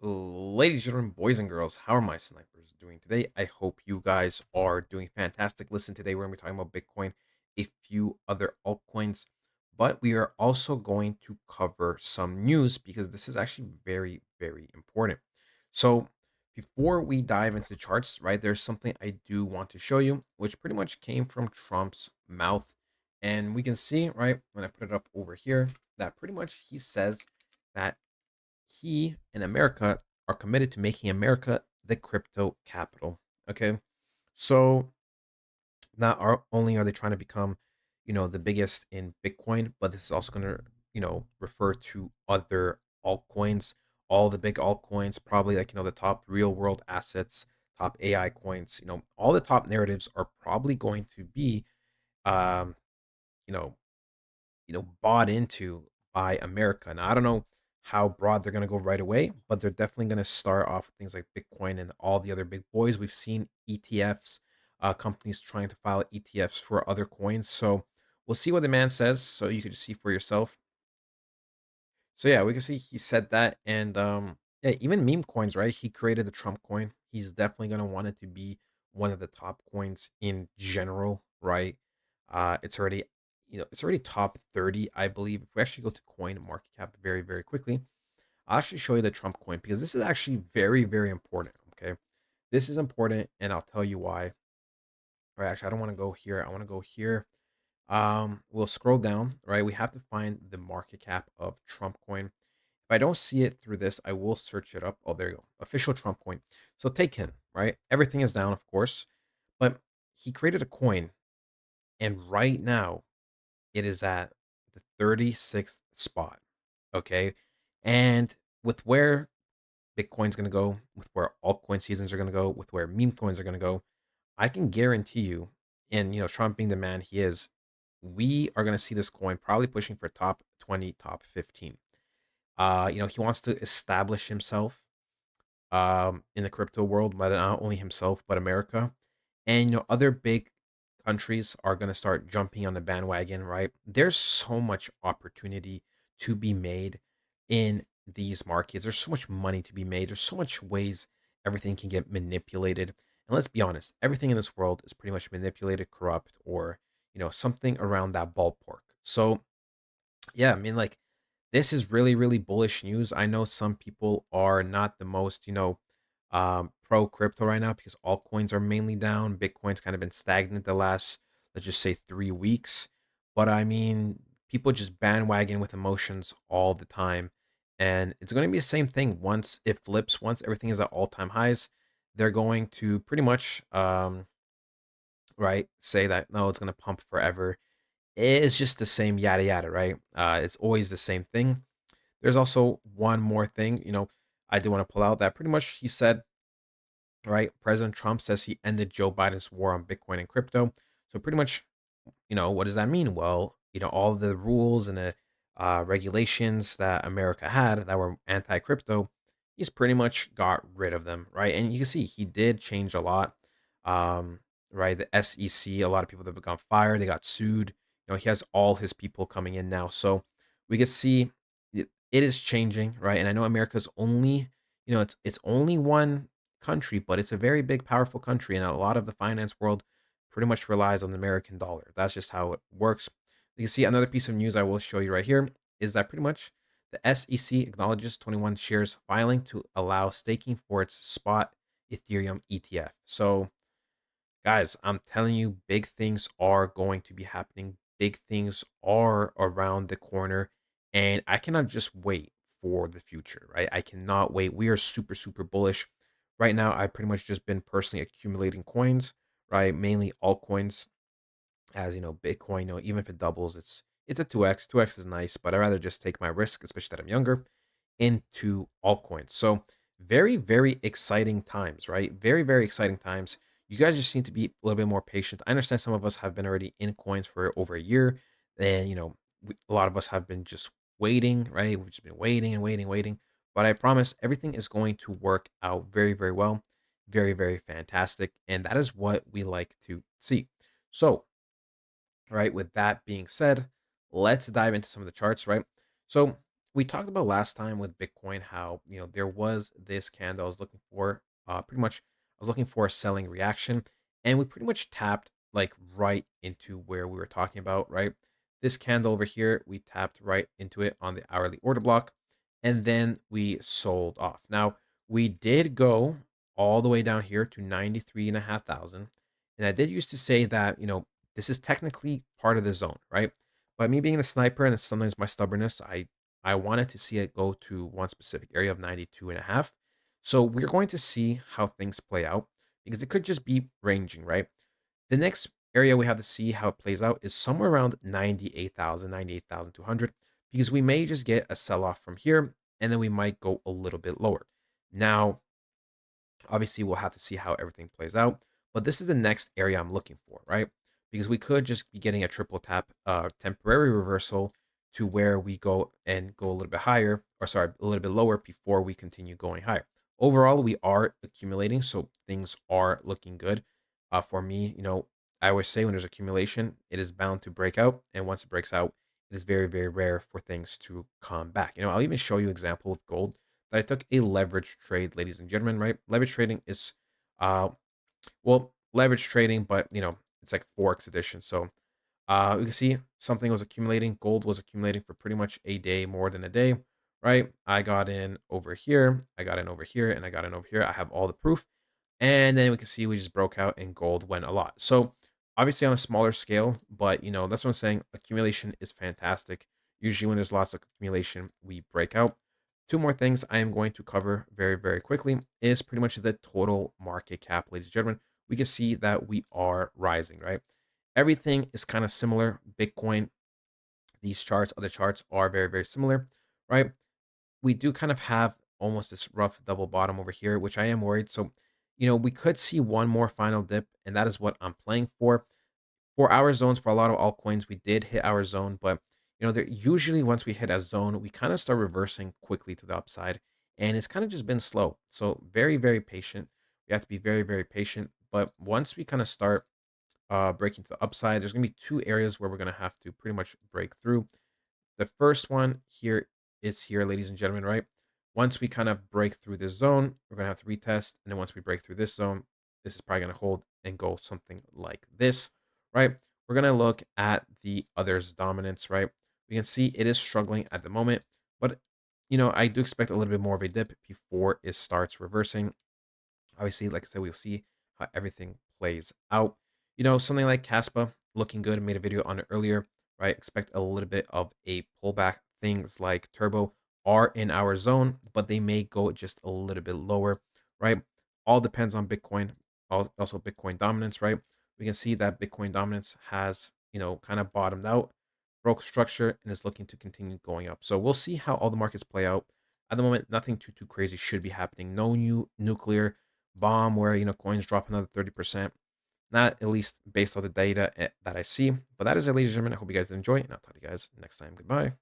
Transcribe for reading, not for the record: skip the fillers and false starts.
Ladies and gentlemen, boys and girls, how are my snipers doing today? I hope you guys are doing fantastic. Listen, today we're going to be talking about Bitcoin, a few other altcoins, but we are also going to cover some news because this is actually very, very important. So, before we dive into the charts, right, there's something I do want to show you, which pretty much came from Trump's mouth. And we can see, right, when I put it up over here, that pretty much he says that he and America are committed to making America the crypto capital. Okay. So only are they trying to become, the biggest in Bitcoin, but this is also going to, refer to other altcoins, all the big altcoins, probably like, the top real world assets, top AI coins, all the top narratives are probably going to be, um, you know, bought into by America. Now, I don't know how broad they're going to go right away, but they're definitely going to start off with things like Bitcoin and all the other big boys. We've seen ETFs, companies trying to file ETFs for other coins. So we'll see what the man says. So you can just see for yourself. So yeah, we can see he said that, and yeah, even meme coins, right? He created the Trump coin. He's definitely gonna want it to be one of the top coins in general, right? It's already, it's already top 30, I believe. If we actually go to coin market cap very, very quickly, I'll actually show you the Trump coin because this is actually very, very important. Okay, this is important, and I'll tell you why. All right, actually, I don't want to go here. I want to go here. We'll scroll down, right? We have to find the market cap of Trump coin. If I don't see it through this, I will search it up. Oh, there you go. Official Trump coin. So take him, right? Everything is down, of course, but he created a coin, and right now it is at the 36th spot. Okay. And with where Bitcoin's going to go, with where altcoin seasons are going to go, with where meme coins are going to go, I can guarantee you, and Trump being the man he is, we are going to see this coin probably pushing for top 20, top 15. He wants to establish himself in the crypto world, but not only himself, but America. And other big countries are going to start jumping on the bandwagon, right? There's so much opportunity to be made in these markets. There's so much money to be made. There's so much ways everything can get manipulated. And let's be honest, everything in this world is pretty much manipulated, corrupt, or something around that ballpark. So yeah, I mean, like, this is really, really bullish news. I know some people are not the most, pro crypto right now because altcoins are mainly down. Bitcoin's kind of been stagnant the last, let's just say, 3 weeks. But I mean, people just bandwagon with emotions all the time. And it's going to be the same thing once it flips, once everything is at all time highs. They're going to pretty much, right, say that no, it's going to pump forever. It's just the same yada yada, right? It's always the same thing. There's also one more thing, I do want to pull out that pretty much he said, right? President Trump says he ended Joe Biden's war on Bitcoin and crypto. So pretty much, what does that mean? Well, all the rules and the regulations that America had that were anti-crypto, he's pretty much got rid of them, right? And you can see he did change a lot. Um, right, the SEC, a lot of people that got fired, they got sued. He has all his people coming in now, so we can see it is changing, right? And I know America's only, it's only one country, but it's a very big, powerful country, and a lot of the finance world pretty much relies on the American dollar. That's just how it works. You can see another piece of news I will show you right here is that pretty much the SEC acknowledges 21 shares filing to allow staking for its spot Ethereum ETF. So, guys, I'm telling you, big things are going to be happening. Big things are around the corner, and I cannot just wait for the future, right? I cannot wait. We are super, super bullish. Right now, I've pretty much just been personally accumulating coins, right? Mainly altcoins, as Bitcoin, even if it doubles, it's a 2x. 2x is nice, but I'd rather just take my risk, especially that I'm younger, into altcoins. So very, very exciting times, right? Very, very exciting times. You guys just need to be a little bit more patient. I understand some of us have been already in coins for over a year, and a lot of us have been just waiting, right? We've just been waiting and waiting, waiting. But I promise everything is going to work out very, very well, very, very fantastic, and that is what we like to see. So, right, with that being said, let's dive into some of the charts, right? So we talked about last time with Bitcoin how, there was this candle I was looking for. Pretty much, I was looking for a selling reaction, and we pretty much tapped like right into where we were talking about, right? This candle over here, we tapped right into it on the hourly order block, and then we sold off. Now, we did go all the way down here to 93,500. And I did used to say that, this is technically part of the zone, right? But me being a sniper and sometimes my stubbornness, I wanted to see it go to one specific area of 92 and a half. So we're going to see how things play out because it could just be ranging, right? The next area we have to see how it plays out is somewhere around 98,000, 98,200, because we may just get a sell off from here and then we might go a little bit lower. Now, obviously, we'll have to see how everything plays out. But this is the next area I'm looking for, right? Because we could just be getting a triple tap temporary reversal to where we go and go a little bit higher, or sorry, a little bit lower before we continue going higher. Overall, we are accumulating, so things are looking good. For me, I always say when there's accumulation, it is bound to break out. And once it breaks out, it is very, very rare for things to come back. I'll even show you example with gold that I took a leverage trade, ladies and gentlemen, right? Leverage trading is, uh, leverage trading, but it's like Forex edition. So, you can see something was accumulating. Gold was accumulating for pretty much a day, more than a day, right? I got in over here, I got in over here, and I got in over here. I have all the proof. And then we can see we just broke out and gold went a lot. So obviously on a smaller scale, but that's what I'm saying. Accumulation is fantastic. Usually when there's lots of accumulation, we break out. Two more things I am going to cover very, very quickly is pretty much the total market cap, ladies and gentlemen. We can see that we are rising, right? Everything is kind of similar. Bitcoin, these charts, other charts are very, very similar, right? We do kind of have almost this rough double bottom over here, which I am worried. So, we could see one more final dip, and that is what I'm playing for. For our zones, for a lot of altcoins, we did hit our zone, but there usually once we hit a zone, we kind of start reversing quickly to the upside, and it's kind of just been slow. So very, very patient. We have to be very, very patient. But once we kind of start breaking to the upside, there's gonna be two areas where we're gonna have to pretty much break through. The first one here is here, ladies and gentlemen, right? Once we kind of break through this zone, we're going to have to retest. And then once we break through this zone, this is probably going to hold and go something like this, right? We're going to look at the others' dominance, right? We can see it is struggling at the moment, but I do expect a little bit more of a dip before it starts reversing. Obviously, like I said, we'll see how everything plays out. Something like Caspa looking good. Made a video on it earlier, right? Expect a little bit of a pullback. Things like Turbo are in our zone, but they may go just a little bit lower, right? All depends on Bitcoin. Also, Bitcoin dominance, right? We can see that Bitcoin dominance has, kind of bottomed out, broke structure, and is looking to continue going up. So we'll see how all the markets play out. At the moment, nothing too crazy should be happening. No new nuclear bomb where coins drop another 30%. Not at least based on the data that I see. But that is it, ladies and gentlemen. I hope you guys did enjoy, and I'll talk to you guys next time. Goodbye.